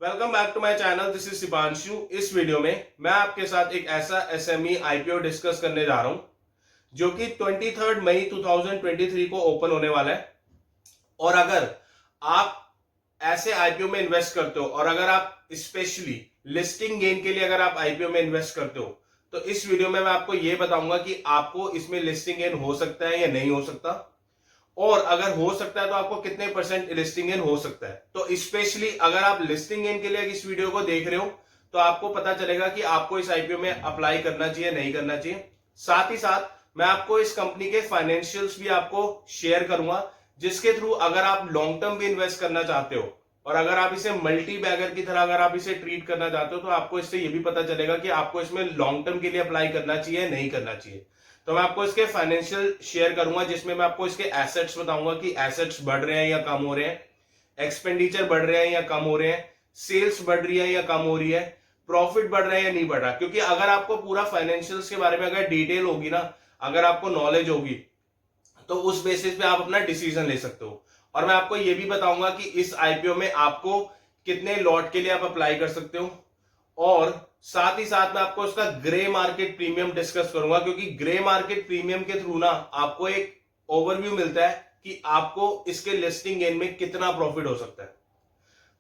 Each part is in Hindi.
Welcome back to my channel. This is Shipanshu. इस वीडियो में मैं आपके साथ एक ऐसा एसएमई आईपीओ डिस्कस करने जा रहा हूं जो कि 23 मई 2023 को ओपन होने वाला है। और अगर आप ऐसे आईपीओ में इन्वेस्ट करते हो और अगर आप स्पेशली लिस्टिंग गेन के लिए अगर आप आईपीओ में इन्वेस्ट करते हो तो इस वीडियो में मैं आपको यह बताऊंगा कि आपको इसमें लिस्टिंग गेन हो सकता है या नहीं हो सकता, और अगर हो सकता है तो आपको कितने परसेंट लिस्टिंग गेन हो सकता है। तो स्पेशली अगर आप लिस्टिंग गेन के लिए इस वीडियो को देख रहे हो तो आपको पता चलेगा कि आपको इस आईपीओ में अप्लाई करना चाहिए नहीं करना चाहिए। साथ ही साथ मैं आपको इस कंपनी के फाइनेंशियल्स भी आपको शेयर करूंगा, जिसके थ्रू अगर आप लॉन्ग टर्म भी इन्वेस्ट करना चाहते हो और अगर आप इसे मल्टी बैगर की तरह अगर आप इसे ट्रीट करना चाहते हो तो आपको इससे यह भी पता चलेगा कि आपको इसमें लॉन्ग टर्म के लिए अप्लाई करना चाहिए नहीं करना चाहिए। तो मैं आपको इसके फाइनेंशियल शेयर करूंगा, जिसमें मैं आपको इसके एसेट्स बताऊंगा कि एसेट्स बढ़ रहे हैं या कम हो रहे हैं, एक्सपेंडिचर बढ़ रहे हैं या कम हो रहे हैं, सेल्स बढ़ रही है या कम हो रही है, प्रॉफिट बढ़ रहा है या नहीं बढ़ रहा। क्योंकि अगर आपको पूरा फाइनेंशियल्स के बारे में अगर डिटेल होगी ना, अगर आपको नॉलेज होगी तो उस बेसिस पे आप अपना डिसीजन ले सकते हो। और मैं आपको यह भी बताऊंगा कि इस आईपीओ में आपको कितने लॉट के लिए आप अप्लाई कर सकते हो, और साथ ही साथ मैं आपको उसका ग्रे मार्केट प्रीमियम डिस्कस करूंगा, क्योंकि ग्रे मार्केट प्रीमियम के थ्रू ना आपको एक ओवरव्यू मिलता है कि आपको इसके लिस्टिंग गेन में कितना प्रॉफिट हो सकता है।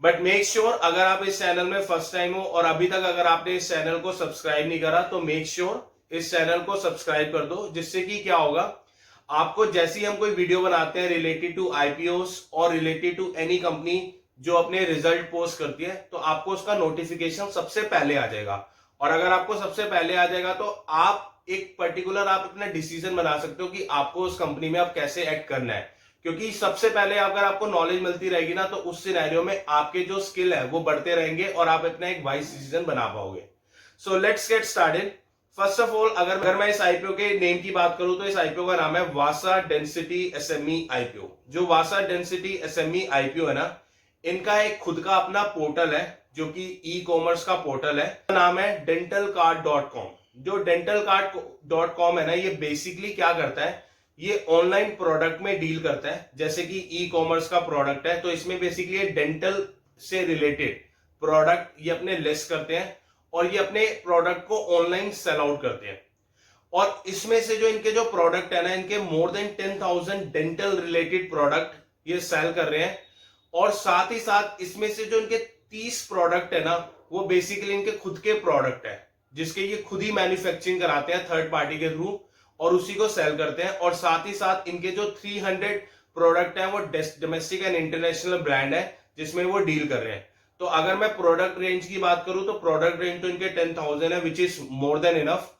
बट मेक श्योर अगर आप इस चैनल में फर्स्ट टाइम हो और अभी तक अगर आपने इस चैनल को सब्सक्राइब नहीं करा तो मेक श्योर इस चैनल को सब्सक्राइब कर दो, जिससे कि क्या होगा, आपको जैसे ही हम कोई वीडियो बनाते हैं रिलेटेड टू आईपीओस और रिलेटेड टू एनी कंपनी जो अपने रिजल्ट पोस्ट करती है तो आपको उसका नोटिफिकेशन सबसे पहले आ जाएगा। और अगर आपको सबसे पहले आ जाएगा तो आप एक पर्टिकुलर आप अपना डिसीजन बना सकते हो कि आपको उस कंपनी में आप कैसे एक्ट करना है। क्योंकि सबसे पहले अगर आपको नॉलेज मिलती रहेगी ना तो उस सिनेरियो में आपके जो स्किल है वो बढ़ते रहेंगे और आप अपना एक वाइज डिसीजन बना पाओगे। So let's get started. First of all अगर मैं इस आईपीओ के नेम की बात करूं तो इस आईपीओ का नाम है वासा डेंसिटी एसएमई आईपीओ। जो वासा डेंसिटी एसएमई आईपीओ है ना, इनका एक खुद का अपना पोर्टल है जो कि ई कॉमर्स का पोर्टल है, नाम है dentalcard.com। जो dentalcard.com है ना, ये बेसिकली क्या करता है, ये ऑनलाइन प्रोडक्ट में डील करता है। जैसे कि ई कॉमर्स का प्रोडक्ट है तो इसमें बेसिकली डेंटल से रिलेटेड प्रोडक्ट ये अपने लिस्ट करते हैं और ये अपने प्रोडक्ट को ऑनलाइन सेल आउट करते हैं। और इसमें से जो इनके जो प्रोडक्ट है ना, इनके more than 10,000 dental related product ये सेल कर रहे हैं। और साथ ही साथ इसमें से जो इनके 30 प्रोडक्ट है ना, वो बेसिकली इनके खुद के प्रोडक्ट है जिसके ये खुद ही मैन्युफैक्चरिंग कराते हैं थर्ड पार्टी के थ्रू और उसी को सेल करते हैं। और साथ ही साथ इनके जो 300 प्रोडक्ट है वो डोमेस्टिक एंड इंटरनेशनल ब्रांड है जिसमें वो डील कर रहे हैं। तो अगर मैं प्रोडक्ट रेंज की बात करूं तो प्रोडक्ट रेंज तो इनके 10,000 है, which is more than enough.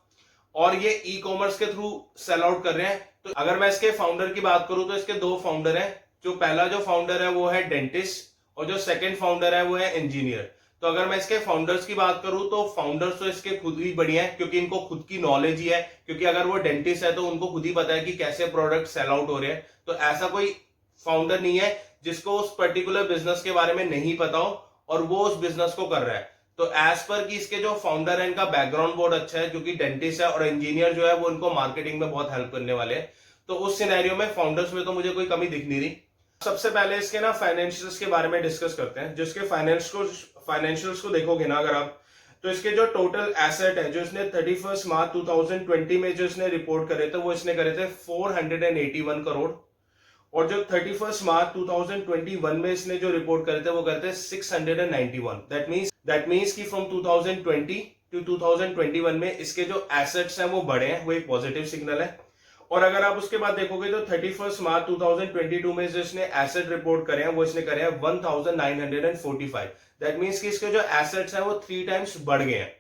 और ये ई कॉमर्स के थ्रू सेल आउट कर रहे हैं। तो अगर मैं इसके फाउंडर की बात करूं तो इसके दो फाउंडर हैं। जो पहला जो फाउंडर है वो है डेंटिस्ट और जो सेकंड फाउंडर है वो है इंजीनियर। तो अगर मैं इसके फाउंडर्स की बात करूं तो फाउंडर्स तो इसके खुद ही बढ़िया है, क्योंकि इनको खुद की नॉलेज ही है। क्योंकि अगर वो डेंटिस्ट है तो उनको खुद ही पता है कि कैसे प्रोडक्ट सेल आउट हो रहे हैं। तो ऐसा कोई फाउंडर नहीं है जिसको उस पर्टिकुलर बिजनेस के बारे में नहीं पता हो और वो उस बिजनेस को कर रहा है। तो एज पर कि इसके जो फाउंडर है इनका बैकग्राउंड बहुत अच्छा है, क्योंकि डेंटिस्ट है और इंजीनियर जो है वो इनको मार्केटिंग में बहुत हेल्प करने वाले हैं। तो उस सिनेरियो में फाउंडर्स में तो मुझे कोई कमी दिख नहीं रही। सबसे पहले इसके ना फाइनेंशियल्स के बारे में डिस्कस करते हैं। जिसके फाइनेंशियल्स को देखोगे ना अगर आप, तो इसके जो टोटल एसेट है जो इसने 31 मार्च 2020 में जो इसने रिपोर्ट करे थे वो इसने करे थे 481 करोड़। और जो 31 मार्च 2021 में इसने जो रिपोर्ट करे थे वो करते 691। दैट मींस कि फ्रॉम 2020 टू 2021 में इसके जो एसेट्स हैं वो बढ़े हैं, वो एक पॉजिटिव सिग्नल है। और अगर आप उसके बाद देखोगे तो 31 मार्च 2022 में जो इसने एसेट रिपोर्ट करे हैं वो इसने करे हैं 1945। दैट मींस कि इसके जो एसेट्स हैं वो 3 टाइम्स बढ़ गए हैं।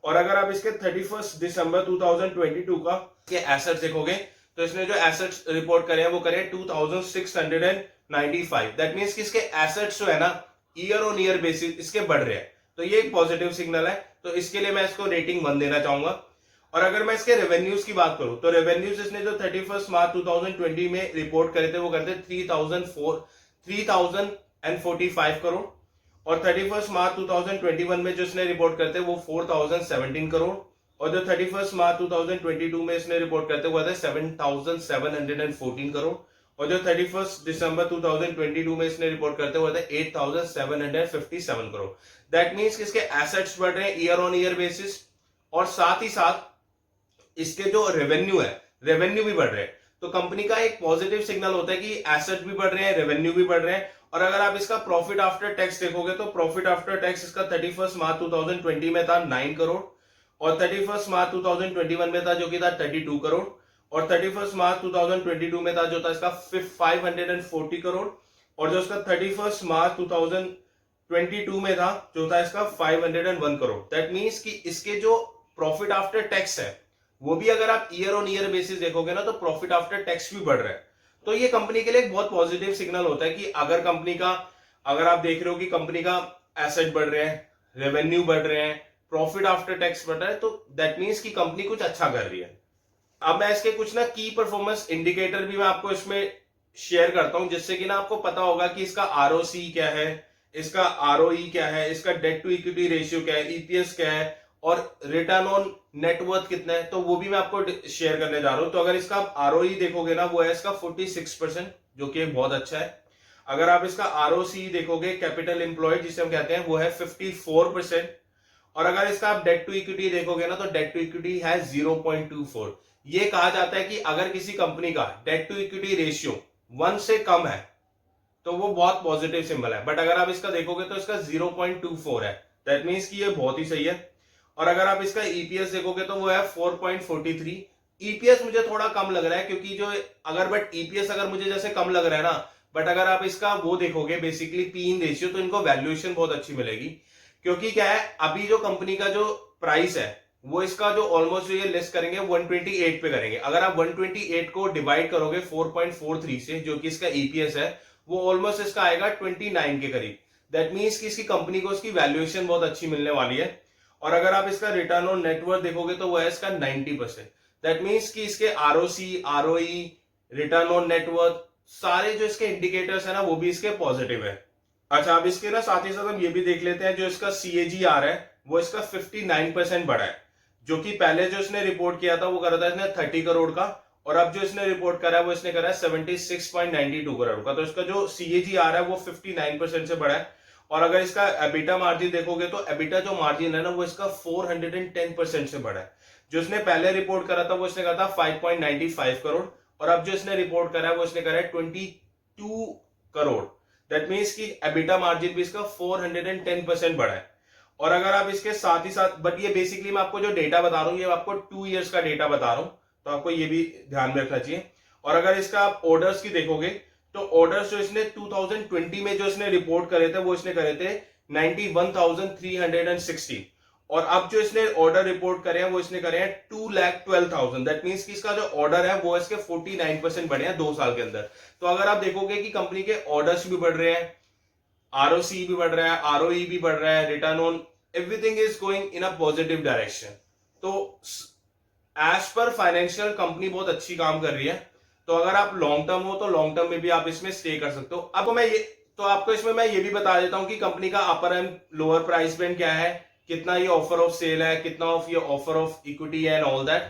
और अगर आप इसके 31 दिसंबर 2022 का के एसेट्स देखोगे तो इसने जो एसेट्स रिपोर्ट करे हैं वो करे 2695। दैट मींस कि इसके एसेट्स जो है ना ईयर ऑन ईयर बेसिस इसके बढ़ रहे हैं। तो ये एक पॉजिटिव सिग्नल है। तो इसके लिए मैं इसको रेटिंग 1 देना चाहूंगा। और अगर मैं इसके रेवेन्यूज की बात करूं तो रेवेन्यूज इसने जो 31 मार्च 2020 में रिपोर्ट करे थे वो करते 3045 करोड़। और 31 मार्च 2021 में जो इसने रिपोर्ट करते वो 4017 करोड़। और जो 31 मार्च 2022 में इसने रिपोर्ट करते वो थे 7714 करोड़। और जो 31 दिसंबर 2022 में इसने रिपोर्ट करते हुए थे 8,757 करोड़। दैट मीन्स कि इसके एसेट्स बढ़ रहे हैं ईयर ऑन ईयर बेसिस, और साथ ही साथ इसके जो रेवेन्यू है, रेवेन्यू भी बढ़ रहे हैं। तो कंपनी का एक पॉजिटिव सिग्नल होता है कि एसेट भी बढ़ रहे हैं, रेवेन्यू भी बढ़ रहे हैं। और अगर आप इसका प्रॉफिट आफ्टर टैक्स देखोगे तो प्रॉफिट आफ्टर टैक्स इसका 31 मार्च 2020 में था 9 करोड़, और 31 मार्च 2021 में था जो कि था 32 करोड़, और 31 मार्च 2022 में था जो था इसका 540 करोड़, और जो इसका 31 मार्च 2022 में था जो था इसका 501 करोड़। दैट मीन्स कि इसके जो प्रॉफिट आफ्टर टैक्स है वो भी अगर आप ईयर ऑन ईयर बेसिस देखोगे ना तो प्रॉफिट आफ्टर टैक्स भी बढ़ रहा है। तो ये कंपनी के लिए एक बहुत पॉजिटिव सिग्नल होता है कि अगर कंपनी का, अगर आप देख रहे हो कि कंपनी का एसेट बढ़ रहे हैं, रेवेन्यू बढ़ रहे हैं, प्रॉफिट आफ्टर टैक्स बढ़ रहा है, तो दैट मीन्स कि कंपनी कुछ अच्छा कर रही है। अब मैं इसके कुछ ना की परफॉर्मेंस इंडिकेटर भी मैं आपको इसमें शेयर करता हूं, जिससे कि ना आपको पता होगा कि इसका आरओसी क्या है, इसका आरओई क्या है, इसका डेट टू इक्विटी रेशियो क्या है, ईपीएस क्या है, और रिटर्न ऑन नेटवर्थ कितना है, तो वो भी मैं आपको शेयर करने जा रहा हूं। तो अगर इसका आरओई देखोगे ना वो है इसका 46%, जो कि बहुत अच्छा है। अगर आप इसका आरओसी देखोगे, कैपिटल एम्प्लॉयड जिसे हम कहते हैं, वो है 54%। और अगर इसका आप डेट टू इक्विटी देखोगे ना तो डेट टू इक्विटी है 0.24। ये कहा जाता है कि अगर किसी कंपनी का डेट टू इक्विटी रेशियो 1 से कम है तो वो बहुत पॉजिटिव सिंबल है, बट अगर आप इसका देखोगे तो इसका 0.24 है। दैट मीन्स कि ये बहुत ही सही है। और अगर आप इसका ईपीएस देखोगे तो वो है 4.43। ईपीएस मुझे थोड़ा कम लग रहा है क्योंकि जो अगर, बट ईपीएस अगर मुझे जैसे कम लग रहा है ना, बट अगर आप इसका वो देखोगे बेसिकली पी इन रेशियो, तो इनको वैल्यूएशन बहुत अच्छी मिलेगी। क्योंकि क्या है, अभी जो कंपनी का जो प्राइस है वो इसका जो ऑलमोस्ट ये लिस्ट करेंगे 128 पे करेंगे। अगर आप 128 को डिवाइड करोगे 4.43 से, जो कि इसका ईपीएस है, वो ऑलमोस्ट इसका आएगा 29 के करीब। दैट मीन्स कि इसकी कंपनी को इसकी वैल्यूएशन बहुत अच्छी मिलने वाली है। और अगर आप इसका रिटर्न ऑन नेटवर्थ देखोगे तो वो है इसका 90%। दैट मीन्स कि इसके ROC, ROE, return on net worth, सारे जो इसके इंडिकेटर्स है ना वो भी इसके पॉजिटिव है। अच्छा, अब इसके ना साथ ही साथ हम ये भी देख लेते हैं, जो इसका सीएजीआर है वो इसका 59% बढ़ा है। जो कि पहले जो इसने रिपोर्ट किया था वो करा था इसने 30 करोड़ का, और अब जो इसने रिपोर्ट करा है वो इसने करा है 76.92 करोड़ का। तो इसका जो सीएजीआर है वो 59% से बढ़ा है। और अगर इसका एबिटा मार्जिन देखोगे तो एबिटा जो मार्जिन है ना वो इसका 410% से बढ़ा है। जो इसने पहले रिपोर्ट करा था वो इसने कहा था 5.95 करोड़, और अब जो इसने रिपोर्ट करा है वो इसने करा है 22 करोड़। दैट मीन्स कि एबिटा मार्जिन भी इसका 410% बढ़ा है। और अगर आप इसके साथ ही साथ, बट ये बेसिकली मैं आपको जो डेटा बता रहा हूँ ये आपको 2 इयर्स का डेटा बता रहा हूं, तो आपको ये भी ध्यान में रखना चाहिए। और अगर इसका आप ऑर्डर्स की देखोगे तो ऑर्डर्स जो इसने 2020 में जो इसने रिपोर्ट करे थे वो इसने करे थे 91,360, और अब जो इसने ऑर्डर रिपोर्ट करे हैं वो इसने करे हैं 2,12,000। दैट मीन्स कि इसका जो ऑर्डर है वो इसके 49% बढ़े हैं 2 साल के अंदर। तो अगर आप देखोगे कि कंपनी के ऑर्डर्स भी बढ़ रहे हैं, आरओसी भी बढ़ रहा है, आरओई भी बढ़ रहा है, return on, everything is going in a positive direction. तो एज पर फाइनेंशियल कंपनी बहुत अच्छी काम कर रही है। तो अगर आप लॉन्ग टर्म हो तो लॉन्ग टर्म में भी आप इसमें स्टे कर सकते हो। अब मैं ये, तो आपको इसमें मैं ये भी बता देता हूं कि कंपनी का अपर एंड लोअर प्राइस बैंड क्या है, कितना ये ऑफर ऑफ सेल है, कितना ऑफ ये ऑफर ऑफ इक्विटी है एंड ऑल दैट।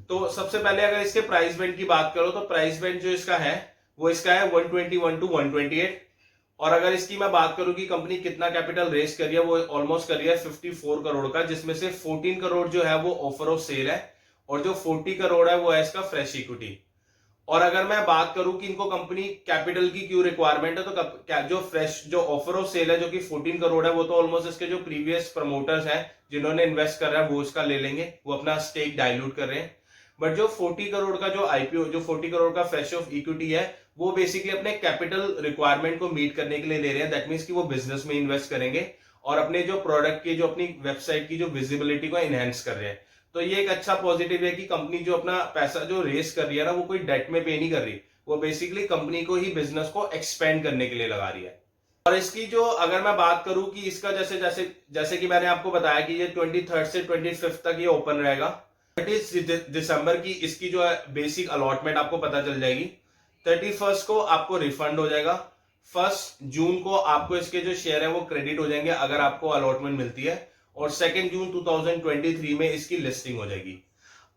तो सबसे पहले अगर इसके प्राइस बैंड की बात करो तो प्राइस बैंड जो इसका है वो इसका है 121 टू 128। और अगर इसकी मैं बात करूं कि कंपनी कितना कैपिटल रेस कर रही है, वो ऑलमोस्ट कर रही है 54 करोड़ का, जिसमें से 14 करोड़ जो है वो ऑफर ऑफ सेल है, और जो 40 करोड़ है वो है इसका फ्रेश इक्विटी। और अगर मैं बात करूं कि इनको कंपनी कैपिटल की क्यों रिक्वायरमेंट है, तो जो फ्रेश जो ऑफर ऑफ सेल है जो कि 14 करोड़ है, वो तो ऑलमोस्ट इसके जो प्रीवियस प्रमोटर्स हैं जिन्होंने इन्वेस्ट कर रहा है वो इसका ले लेंगे, वो अपना स्टेक डाइल्यूट कर रहे हैं। बट जो 40 करोड़ का जो आईपीओ, जो 40 करोड़ का फ्रेश ऑफ इक्विटी है, वो बेसिकली अपने कैपिटल रिक्वायरमेंट को मीट करने के लिए ले रहे हैं। दैट मीन्स कि वो बिजनेस में इन्वेस्ट करेंगे और अपने जो प्रोडक्ट की, जो अपनी वेबसाइट की जो विजिबिलिटी को एनहेंस कर रहे हैं। तो ये एक अच्छा पॉजिटिव है कि कंपनी जो अपना पैसा जो रेस कर रही है ना वो कोई डेट में पे नहीं कर रही, वो बेसिकली कंपनी को ही बिजनेस को एक्सपेंड करने के लिए लगा रही है। और इसकी जो अगर मैं बात करूं कि इसका जैसे जैसे जैसे कि मैंने आपको बताया कि ये 23 से 25 तक ये ओपन रहेगा। 30 दिसंबर की इसकी जो है बेसिक अलॉटमेंट आपको पता चल जाएगी। 31 को आपको रिफंड हो जाएगा। 1 जून को आपको इसके जो शेयर है वो क्रेडिट हो जाएंगे अगर आपको अलॉटमेंट मिलती है, और 2 जून 2023 में इसकी लिस्टिंग हो जाएगी।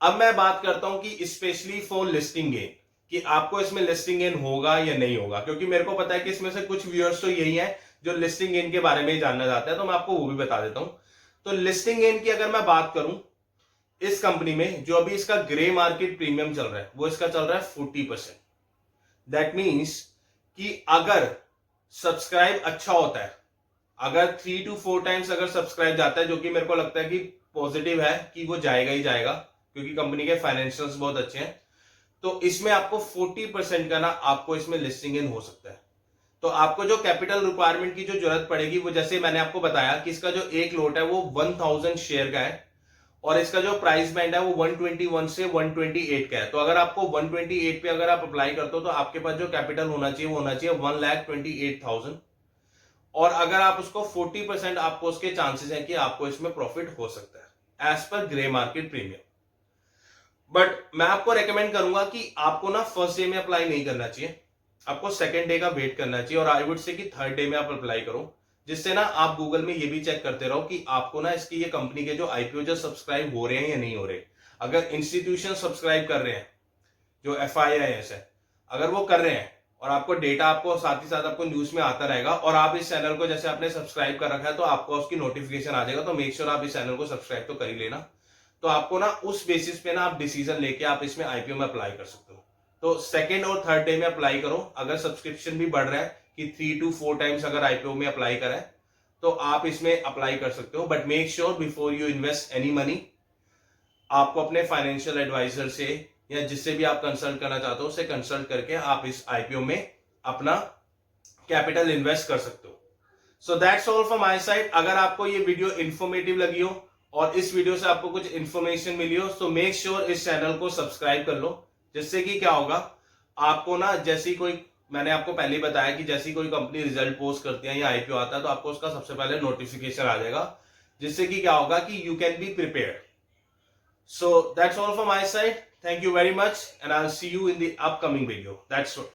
अब मैं बात करता हूं कि स्पेशली फॉर लिस्टिंग गेन कि आपको इसमें लिस्टिंग गेन होगा या नहीं होगा, क्योंकि मेरे को पता है कि इसमें से कुछ व्यूअर्स तो यही है जो लिस्टिंग गेन के बारे में ही जानना चाहते हैं, तो मैं आपको वो भी बता देता हूं। तो लिस्टिंग गेन की अगर मैं बात करूं, इस कंपनी में जो अभी इसका ग्रे मार्केट प्रीमियम चल रहा है वो इसका चल रहा है 40%। दैट मीन्स कि अगर सब्सक्राइब अच्छा होता है, अगर 3 to 4 टाइम्स अगर सब्सक्राइब जाता है, जो कि मेरे को लगता है कि पॉजिटिव है कि वो जाएगा ही जाएगा, क्योंकि कंपनी के फाइनेंशियल्स बहुत अच्छे हैं, तो इसमें आपको 40% का ना आपको इसमें लिस्टिंग इन हो सकता है। तो आपको जो कैपिटल रिक्वायरमेंट की जो जरूरत पड़ेगी वो जैसे मैंने आपको बताया कि इसका जो एक लोट है वो 1000 शेयर का है और इसका जो प्राइस बैंड है वो 121 से 128 का है। तो अगर आपको 128 पे अगर आप अप्लाई करते हो तो आपके पास जो कैपिटल होना चाहिए वो होना चाहिए 1,28,000। और अगर आप उसको 40% आपको उसके चांसेस हैं कि आपको इसमें प्रॉफिट हो सकता है as per grey market premium. But मैं आपको रेकमेंड करूंगा कि आपको ना फर्स्ट डे में अप्लाई नहीं करना चाहिए, आपको सेकंड डे का वेट करना चाहिए और आई वुड से कि थर्ड डे में आप अप्लाई करो, जिससे ना आप गूगल में ये भी चेक करते रहो कि आपको ना इसकी ये कंपनी के जो आईपीओ जो सब्सक्राइब हो रहे हैं या नहीं हो रहे। अगर इंस्टीट्यूशन सब्सक्राइब कर रहे हैं, जो FIIs है, अगर वो कर रहे हैं और आपको डेटा आपको साथ ही साथ आपको न्यूज में आता रहेगा और आप इस चैनल को जैसे आपने सब्सक्राइब कर रखा है तो आपको उसकी नोटिफिकेशन आ जाएगा, तो मेक श्योर आप इस चैनल को सब्सक्राइब तो कर ही लेना। तो आपको ना उस बेसिस पे ना आप डिसीजन लेके आप इसमें आईपीओ में अप्लाई कर सकते हो। तो सेकेंड और थर्ड डे में अप्लाई करो। अगर सब्सक्रिप्शन भी बढ़ रहा है कि 3 to 4 टाइम्स अगर आईपीओ में अप्लाई करें तो आप इसमें अप्लाई कर सकते हो। But make sure before you invest any money, आपको अपने फाइनेंशियल एडवाइजर से या जिससे भी आप कंसल्ट करना चाहते हो उससे कंसल्ट करके आप इस आईपीओ में अपना कैपिटल इन्वेस्ट कर सकते हो। So that's all from my side. अगर आपको ये वीडियो इंफॉर्मेटिव लगी हो और इस वीडियो से आपको कुछ इंफॉर्मेशन मिली हो तो मेक श्योर इस चैनल को सब्सक्राइब कर लो, जिससे कि क्या होगा, आपको ना जैसी कोई, मैंने आपको पहले ही बताया कि जैसी कोई कंपनी रिजल्ट पोस्ट करती है या आईपीओ आता है तो आपको उसका सबसे पहले नोटिफिकेशन आ जाएगा, जिससे कि क्या होगा कि you can be prepared. So that's all from my side. Thank you very much and I'll see you in the upcoming video. That's all.